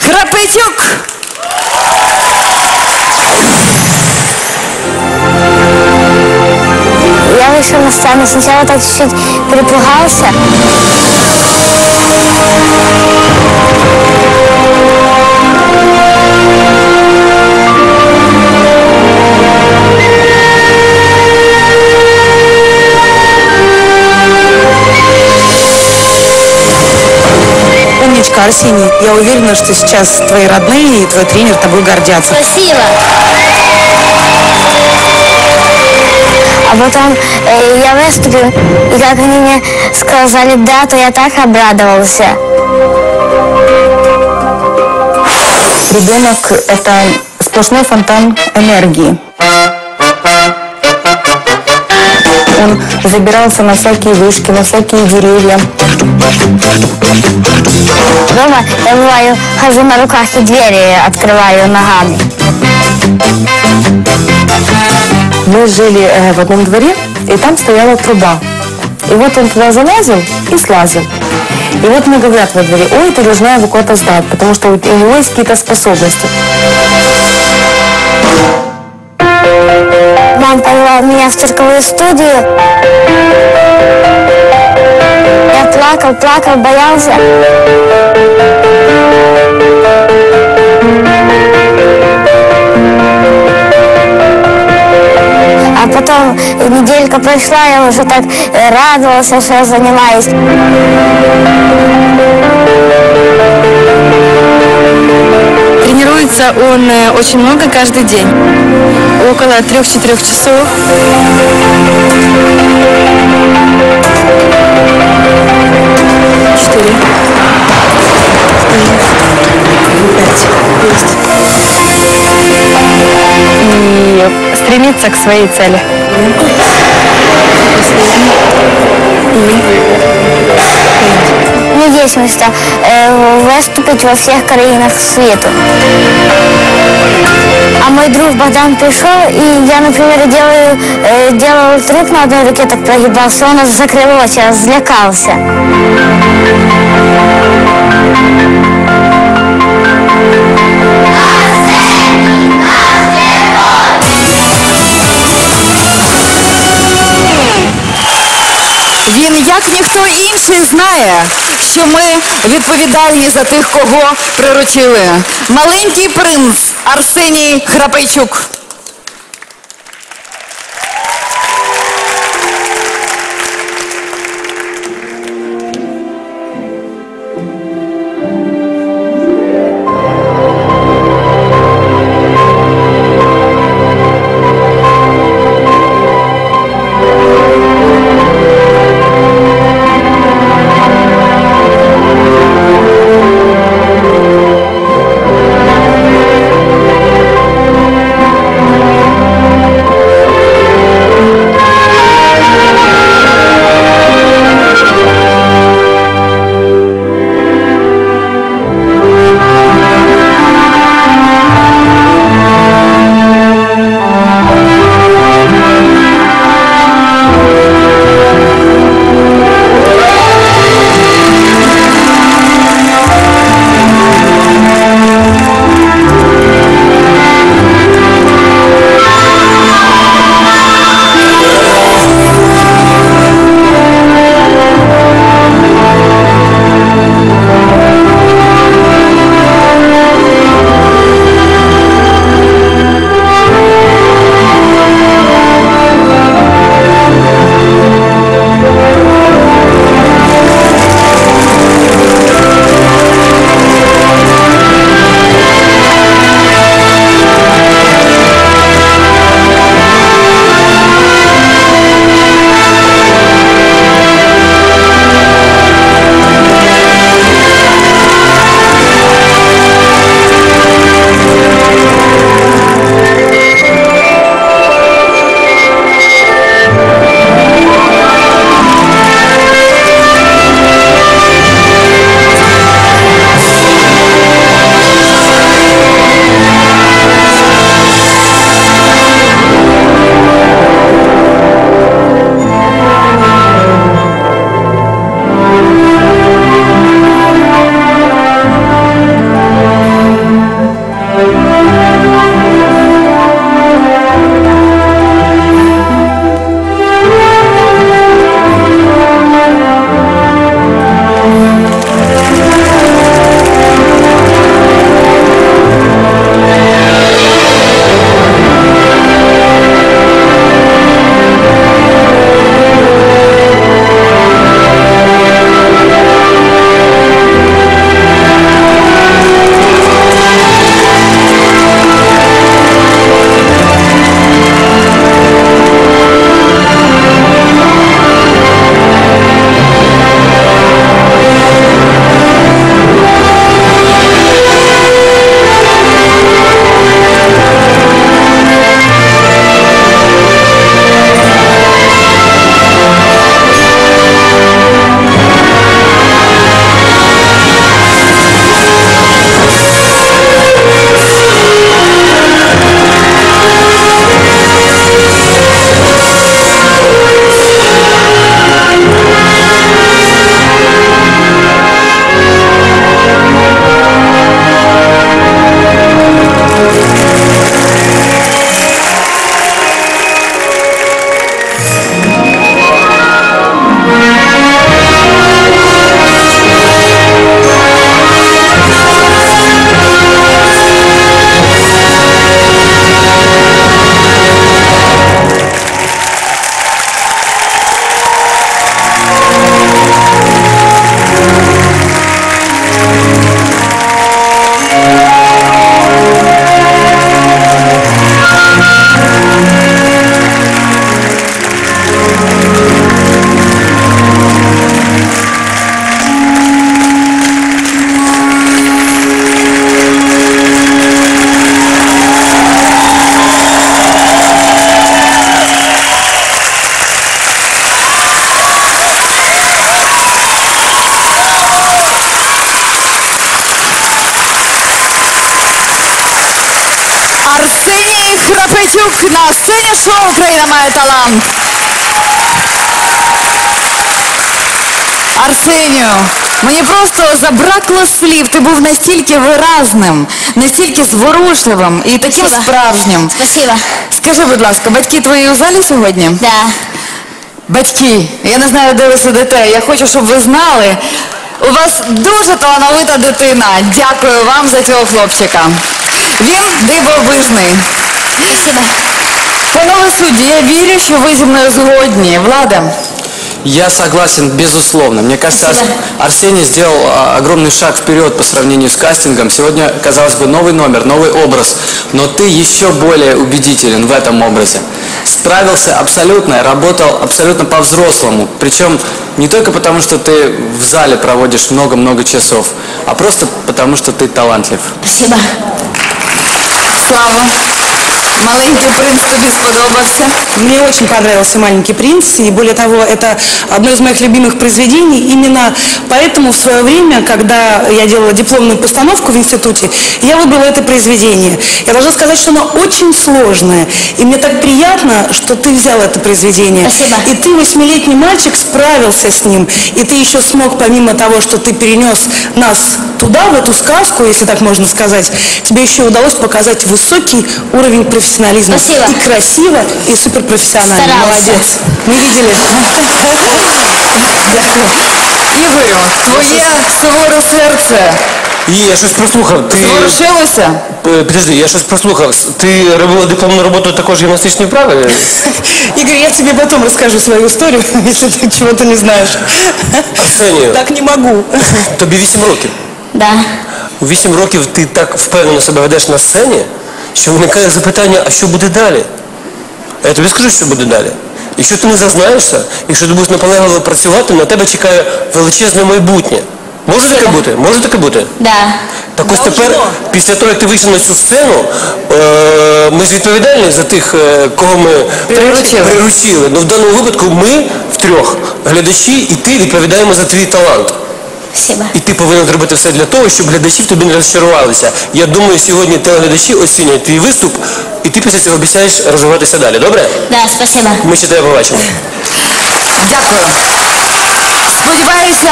Храпетюк. Я вышел на сцену, сначала так чуть-чуть перепугался. Умничка, Арсений. Я уверена, что сейчас твои родные и твой тренер тобой гордятся. Спасибо. А потом я выступил, и как они мне сказали «да», то я так обрадовался. Ребенок – это сплошной фонтан энергии. Он забирался на всякие вышки, на всякие деревья. Дома я бываю, хожу на руках и двери открываю ногами. Мы жили в одном дворе, и там стояла труба. И вот он туда залазил и слазил. И вот мне говорят во дворе: ой, ты должна его куда-то сдать, потому что у него есть какие-то способности. Мама повела меня в цирковую студию. Я плакал, боялся. А потом неделька прошла, я уже так радовался, что я занимаюсь. Тренируется он очень много каждый день. Около 3-4 часов. 4. 5. Есть. И стремится к своей цели. У меня есть мечта выступить во всех краинах света. А мой друг Богдан пришел, и я, например, делал трюк на одной руке, так прогибался, он закрыл очи, разлякался. Він, як ніхто інший, знає, що ми відповідальні за тих, кого приручили. Маленький принц Арсеній Храпейчук. Храпетюк на сцені шоу «Україна має талант». Арсенію, мені просто забракло слів. Ти був настільки виразним, настільки зворушливим і таким Спасибо. справжнім. Спасибо. Скажи, будь ласка, батьки твої у залі сьогодні? Да. Батьки, я не знаю, де ви сидите. Я хочу, щоб ви знали, у вас дуже талановита дитина. Дякую вам за цього хлопчика. Він дивовижний. Спасибо. Панове судді, я вірю, що ви зі мною згодні. Влада? Я согласен, безусловно. Мне кажется, Спасибо. Арсений сделал огромный шаг вперед по сравнению с кастингом. Сегодня, казалось бы, новый номер, новый образ, но ты еще более убедителен в этом образе. Справился абсолютно, работал абсолютно по-взрослому. Причем не только потому, что ты в зале проводишь много-много часов, а просто потому, что ты талантлив. Спасибо. Слава, маленький принц тобі сподобався? Мне очень понравился «Маленький принц», и более того, это одно из моих любимых произведений. Именно поэтому в свое время, когда я делала дипломную постановку в институте, я выбрала это произведение. Я должна сказать, что оно очень сложное, и мне так приятно, что ты взял это произведение. Спасибо. И ты, 8-летний мальчик, справился с ним, и ты еще смог, помимо того, что ты перенес нас туда, в эту сказку, если так можно сказать, тебе еще удалось показать высокий уровень профессионализма. Спасибо. И красиво, и суперпрофессионально. Старался. Молодец. Мы видели. Ігорю, твоє суворе серце Я щось прослухав. Ти зворушилося? підожди, я щось прослухав. Ти робила дипломну роботу також гімнастичної вправи? Игорь, я тебе потом расскажу свою историю, если ты чего-то не знаешь. Арсенію, Так не могу. тобі 8 років. Да. У 8 років ти так впевнено себе ведеш на сцені, що виникає запитання, а що буде далі? А я тобі скажу, що буде далі. Якщо ти не зазнаєшся, якщо ти будеш наполегливо працювати, на тебе чекає величезне майбутнє. Може таке бути? Може таке бути? Да. Так ось тепер, після того, як ти вийшов на цю сцену, ми ж відповідальні за тих, кого ми приручили. Ну в даному випадку ми втрьох, глядачі, і ти відповідаємо за твій талант. Спасибо. І ти повинен зробити все для того, щоб глядачі в тобі не розчарувалися. Я думаю, сьогодні телеглядачі оцінять твій виступ, і ти після цього обіцяєш розвиватися далі. Добре? Да, спасибо. Ми ще тебе побачимо. Дякую. Сподіваюся,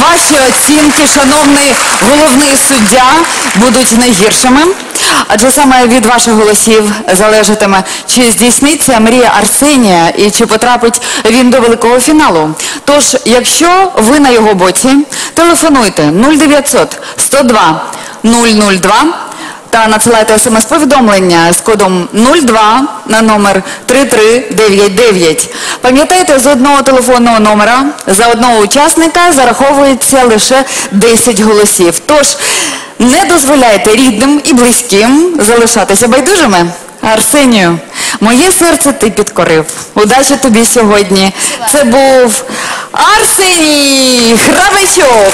ваші оцінки, шановний головний суддя, будуть не гіршими. Адже саме від ваших голосів залежатиме, чи здійсниться мрія Арсенія і чи потрапить він до великого фіналу. Тож, якщо ви на його боці, телефонуйте 0900 102 002 та надсилайте смс-повідомлення з кодом 02 на номер 3399. Пам'ятайте, з одного телефонного номера за одного учасника зараховується лише 10 голосів. Тож, не дозволяйте рідним і близьким залишатися байдужими. Арсенію, моє серце ти підкорив. Удачі тобі сьогодні. Це був Арсеній Храпетюк.